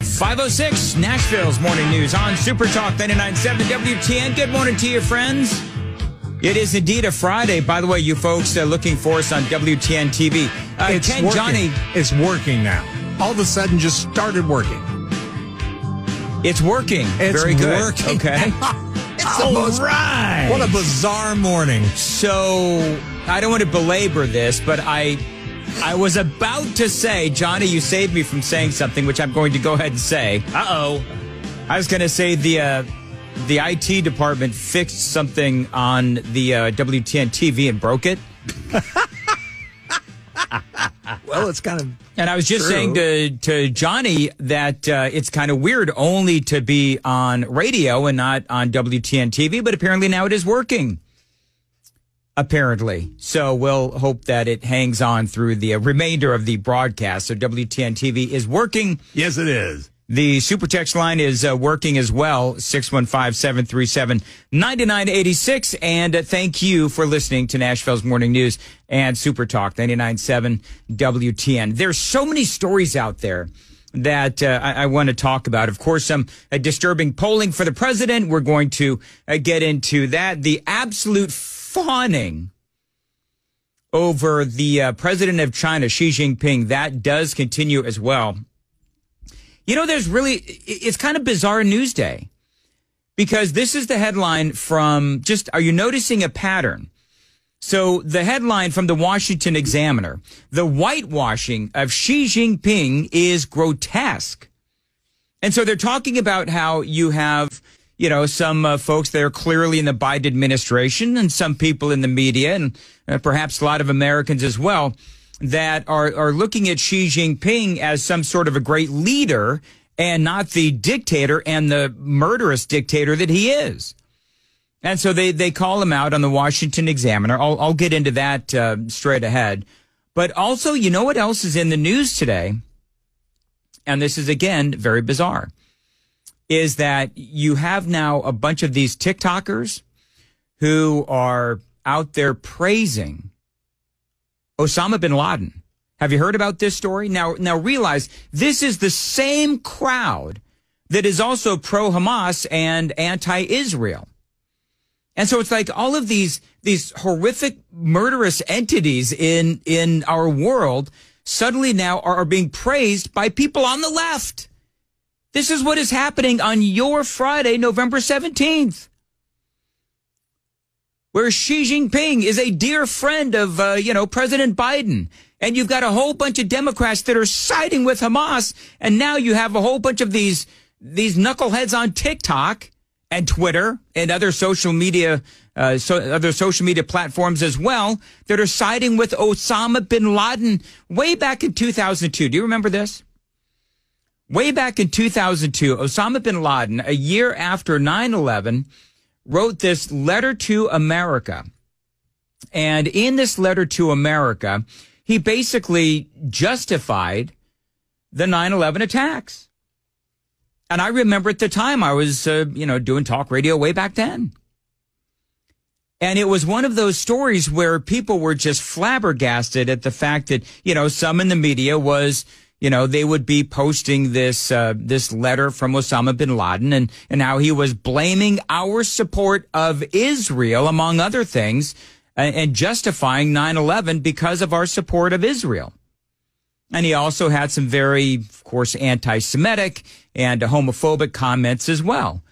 5:06, Nashville's morning news on Super Talk 99.7 WTN. Good morning to you, friends. It is indeed a Friday. By the way, you folks looking for us on WTN TV. Ken, Johnny. It's working now. All of a sudden, just started working. It's working. It's very good. Working. Okay. It's the most, right. What a bizarre morning. So, I don't want to belabor this, but I was about to say, Johnny, you saved me from saying something, which I'm going to go ahead and say. Uh-oh. I was going to say the IT department fixed something on the WTN TV and broke it. Well, it's kind of And I was just true. saying to Johnny that it's kind of weird only to be on radio and not on WTN TV, but apparently now it is working. Apparently. So we'll hope that it hangs on through the remainder of the broadcast. So WTN TV is working. Yes, it is. The super text line is working as well, 615-737-9986. And thank you for listening to Nashville's Morning News and Super Talk 99.7 WTN. There's so many stories out there that I want to talk about. Of course, some disturbing polling for the president. We're going to get into that. The absolute fawning over the president of China, Xi Jinping, that does continue as well. You know, it's kind of bizarre news day because this is the headline from are you noticing a pattern? So the headline from the Washington Examiner, the whitewashing of Xi Jinping is grotesque. And so they're talking about how you have, some folks that are clearly in the Biden administration and some people in the media and perhaps a lot of Americans as well that are looking at Xi Jinping as some sort of a great leader and not the dictator and the murderous dictator that he is. And so they call him out on the Washington Examiner. I'll get into that straight ahead. But also, you know what else is in the news today? And this is, again, very bizarre, is that you have now a bunch of these TikTokers who are out there praising Osama bin Laden. Have you heard about this story? Now realize this is the same crowd that is also pro-Hamas and anti-Israel. And so it's like all of these horrific murderous entities in our world suddenly now are being praised by people on the left. This is what is happening on your Friday, November 17th. Where Xi Jinping is a dear friend of, President Biden. And you've got a whole bunch of Democrats that are siding with Hamas. And now you have a whole bunch of these knuckleheads on TikTok and Twitter and other social media platforms as well that are siding with Osama bin Laden way back in 2002. Do you remember this? Way back in 2002, Osama bin Laden, a year after 9/11, wrote this letter to America. And in this letter to America, he basically justified the 9/11 attacks. And I remember at the time I was, doing talk radio way back then. And it was one of those stories where people were just flabbergasted at the fact that, some in the media was, they would be posting this letter from Osama bin Laden and how he was blaming our support of Israel, among other things, and justifying 9/11 because of our support of Israel. And he also had some very, of course, anti-Semitic and homophobic comments as well.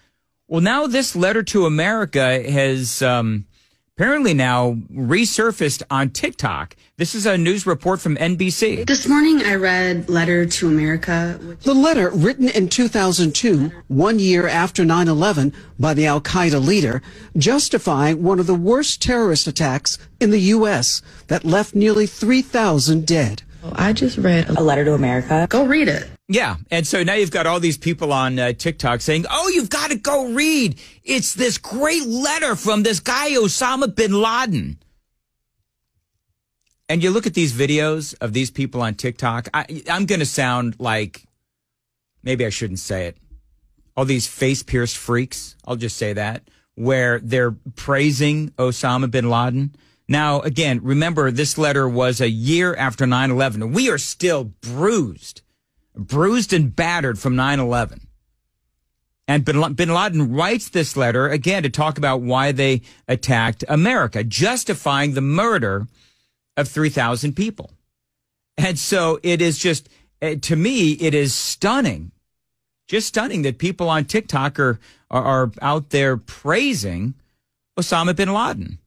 Well, now this letter to America has apparently now resurfaced on TikTok. This is a news report from NBC. This morning I read Letter to America. The letter, written in 2002, 1 year after 9/11, by the al-Qaeda leader, justifying one of the worst terrorist attacks in the U.S. that left nearly 3,000 dead. I just read a letter to America. Go read it. Yeah, and so now you've got all these people on TikTok saying, oh, you've got to go read. It's this great letter from this guy, Osama bin Laden. And you look at these videos of these people on TikTok, I'm going to sound like, maybe I shouldn't say it, all these face-pierced freaks, I'll just say that, where they're praising Osama bin Laden. Now, again, remember, this letter was a year after 9/11. We are still bruised bruised and battered from 9/11. And bin Laden writes this letter, again, to talk about why they attacked America, justifying the murder of 3,000 people. And so it is just, to me, it is stunning, just stunning that people on TikTok are out there praising Osama bin Laden.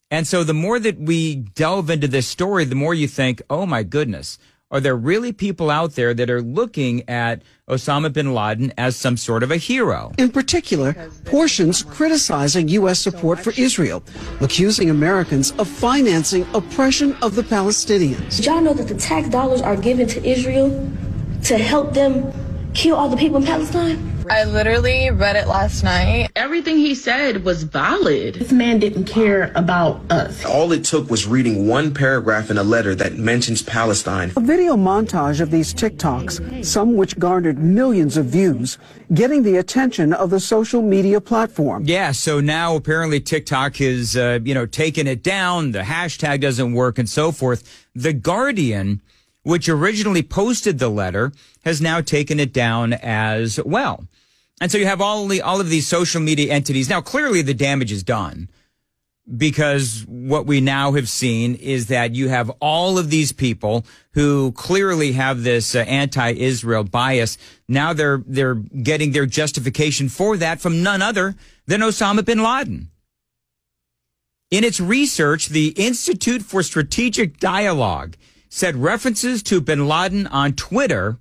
And so the more that we delve into this story, the more you think, oh my goodness, are there really people out there that are looking at Osama bin Laden as some sort of a hero? In particular, portions criticizing U.S. support for Israel, accusing Americans of financing oppression of the Palestinians. Did y'all know that the tax dollars are given to Israel to help them kill all the people in Palestine? I literally read it last night. Everything he said was valid. This man didn't care about us. All it took was reading one paragraph in a letter that mentions Palestine. A video montage of these TikToks, some which garnered millions of views, getting the attention of the social media platform. Yeah, so now apparently TikTok is, taking it down. The hashtag doesn't work and so forth. The Guardian, which originally posted the letter, has now taken it down as well. And so you have all of these social media entities. Now, clearly the damage is done, because what we now have seen is that you have all of these people who clearly have this anti-Israel bias. Now they're getting their justification for that from none other than Osama bin Laden. In its research, the Institute for Strategic Dialogue said references to bin Laden on Twitter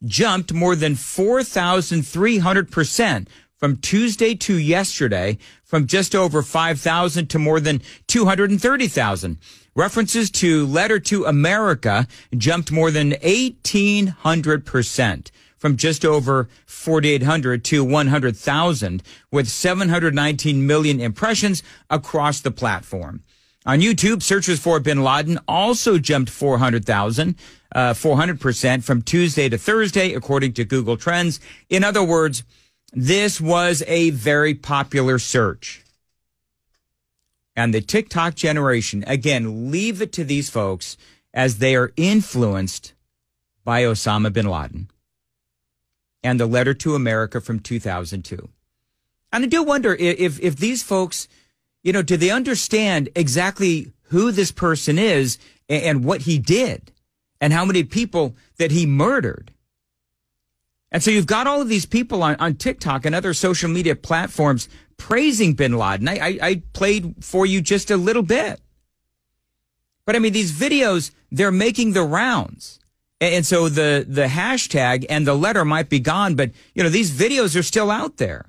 jumped more than 4,300% from Tuesday to yesterday, from just over 5,000 to more than 230,000. References to Letter to America jumped more than 1,800%, from just over 4,800 to 100,000, with 719 million impressions across the platform. On YouTube, searches for bin Laden also jumped 400% from Tuesday to Thursday, according to Google Trends. In other words, this was a very popular search. And the TikTok generation, again, leave it to these folks as they are influenced by Osama bin Laden and the Letter to America from 2002. And I do wonder if these folks, do they understand exactly who this person is and what he did and how many people that he murdered? And so you've got all of these people on TikTok and other social media platforms praising bin Laden. I played for you just a little bit. But I mean, these videos, they're making the rounds. And so the hashtag and the letter might be gone, but, these videos are still out there.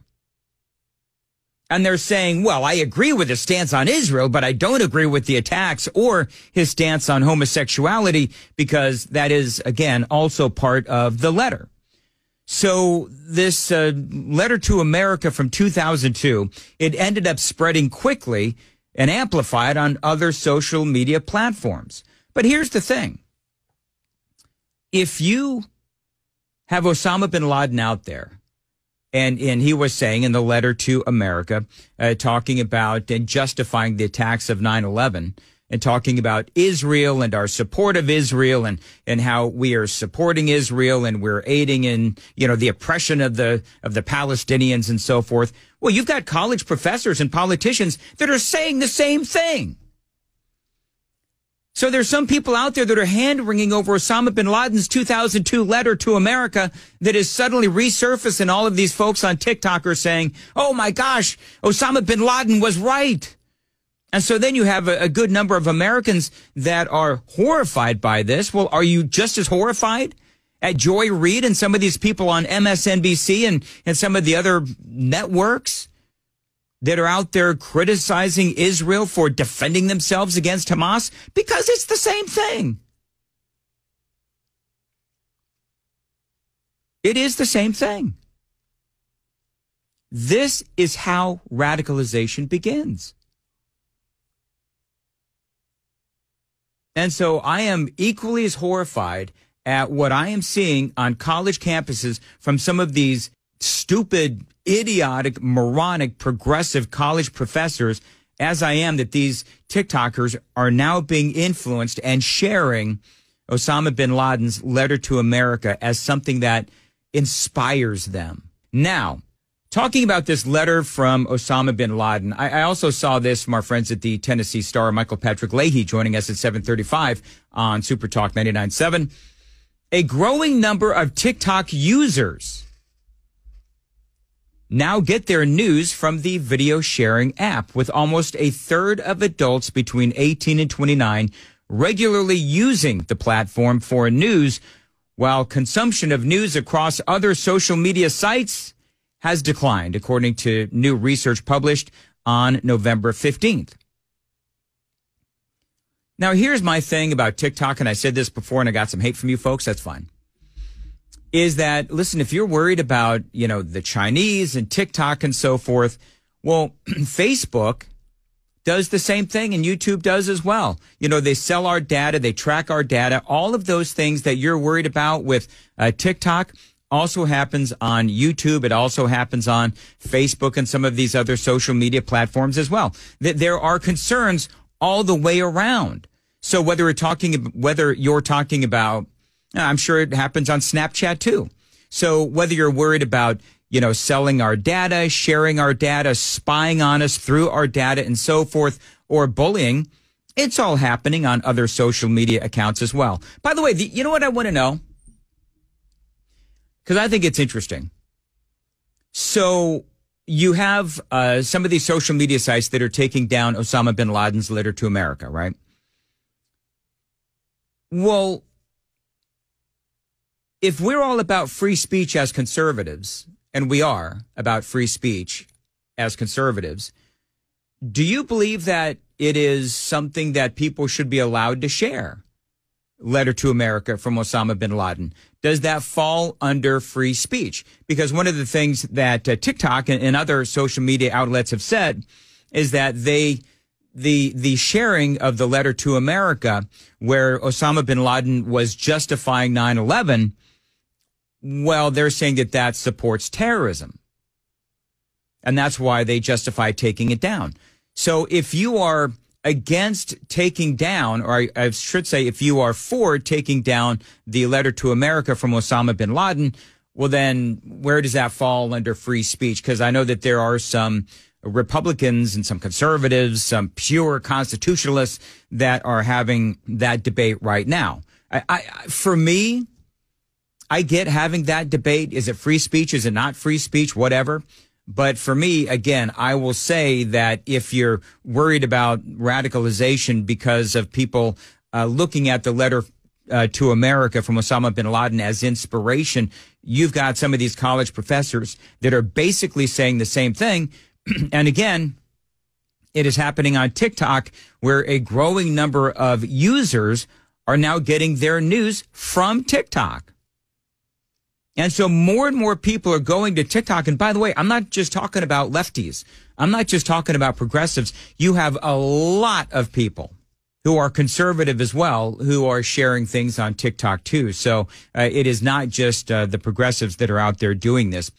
And they're saying, well, I agree with his stance on Israel, but I don't agree with the attacks or his stance on homosexuality, because that is, again, also part of the letter. So this Letter to America from 2002, it ended up spreading quickly and amplified on other social media platforms. But here's the thing. If you have Osama bin Laden out there, and he was saying in the Letter to America, talking about and justifying the attacks of 9/11, and talking about Israel and our support of Israel, and how we are supporting Israel and we're aiding in, the oppression of the Palestinians and so forth. Well, you've got college professors and politicians that are saying the same thing. So there's some people out there that are hand-wringing over Osama bin Laden's 2002 Letter to America that is suddenly resurfaced, and all of these folks on TikTok are saying, oh my gosh, Osama bin Laden was right. And so then you have a good number of Americans that are horrified by this. Well, are you just as horrified at Joy Reid and some of these people on MSNBC and some of the other networks that are out there criticizing Israel for defending themselves against Hamas? Because it's the same thing. It is the same thing. This is how radicalization begins. And so I am equally as horrified at what I am seeing on college campuses from some of these stupid, idiotic, moronic, progressive college professors as I am that these TikTokers are now being influenced and sharing Osama bin Laden's letter to America as something that inspires them. Now, talking about this letter from Osama bin Laden, I also saw this from our friends at the Tennessee Star, Michael Patrick Leahy, joining us at 7:35 on Super Talk 99.7. A growing number of TikTok users now get their news from the video sharing app, with almost a third of adults between 18 and 29 regularly using the platform for news, while consumption of news across other social media sites has declined, according to new research published on November 15th. Now, here's my thing about TikTok, and I said this before and I got some hate from you folks. That's fine. Is that, listen, if you're worried about, the Chinese and TikTok and so forth, well, Facebook does the same thing and YouTube does as well. They sell our data, they track our data. All of those things that you're worried about with TikTok also happens on YouTube. It also happens on Facebook and some of these other social media platforms as well. There are concerns all the way around. So whether you're talking about, I'm sure it happens on Snapchat too. So whether you're worried about, selling our data, sharing our data, spying on us through our data and so forth, or bullying, it's all happening on other social media accounts as well. By the way, you know what I want to know? Because I think it's interesting. So you have some of these social media sites that are taking down Osama bin Laden's letter to America, right? Well, if we're all about free speech as conservatives, and we are about free speech as conservatives, do you believe that it is something that people should be allowed to share? Letter to America from Osama bin Laden. Does that fall under free speech? Because one of the things that TikTok and other social media outlets have said is that the sharing of the letter to America, where Osama bin Laden was justifying 9/11, well, they're saying that supports terrorism. And that's why they justify taking it down. So if you are against taking down, or I should say, if you are for taking down the letter to America from Osama bin Laden, well, then where does that fall under free speech? Because I know that there are some Republicans and some conservatives, some pure constitutionalists that are having that debate right now. For me, I get having that debate. Is it free speech? Is it not free speech? Whatever. But for me, again, I will say that if you're worried about radicalization because of people looking at the letter to America from Osama bin Laden as inspiration, you've got some of these college professors that are basically saying the same thing. And again, it is happening on TikTok, where a growing number of users are now getting their news from TikTok. And so more and more people are going to TikTok. And by the way, I'm not just talking about lefties. I'm not just talking about progressives. You have a lot of people who are conservative as well, who are sharing things on TikTok too. So it is not just the progressives that are out there doing this.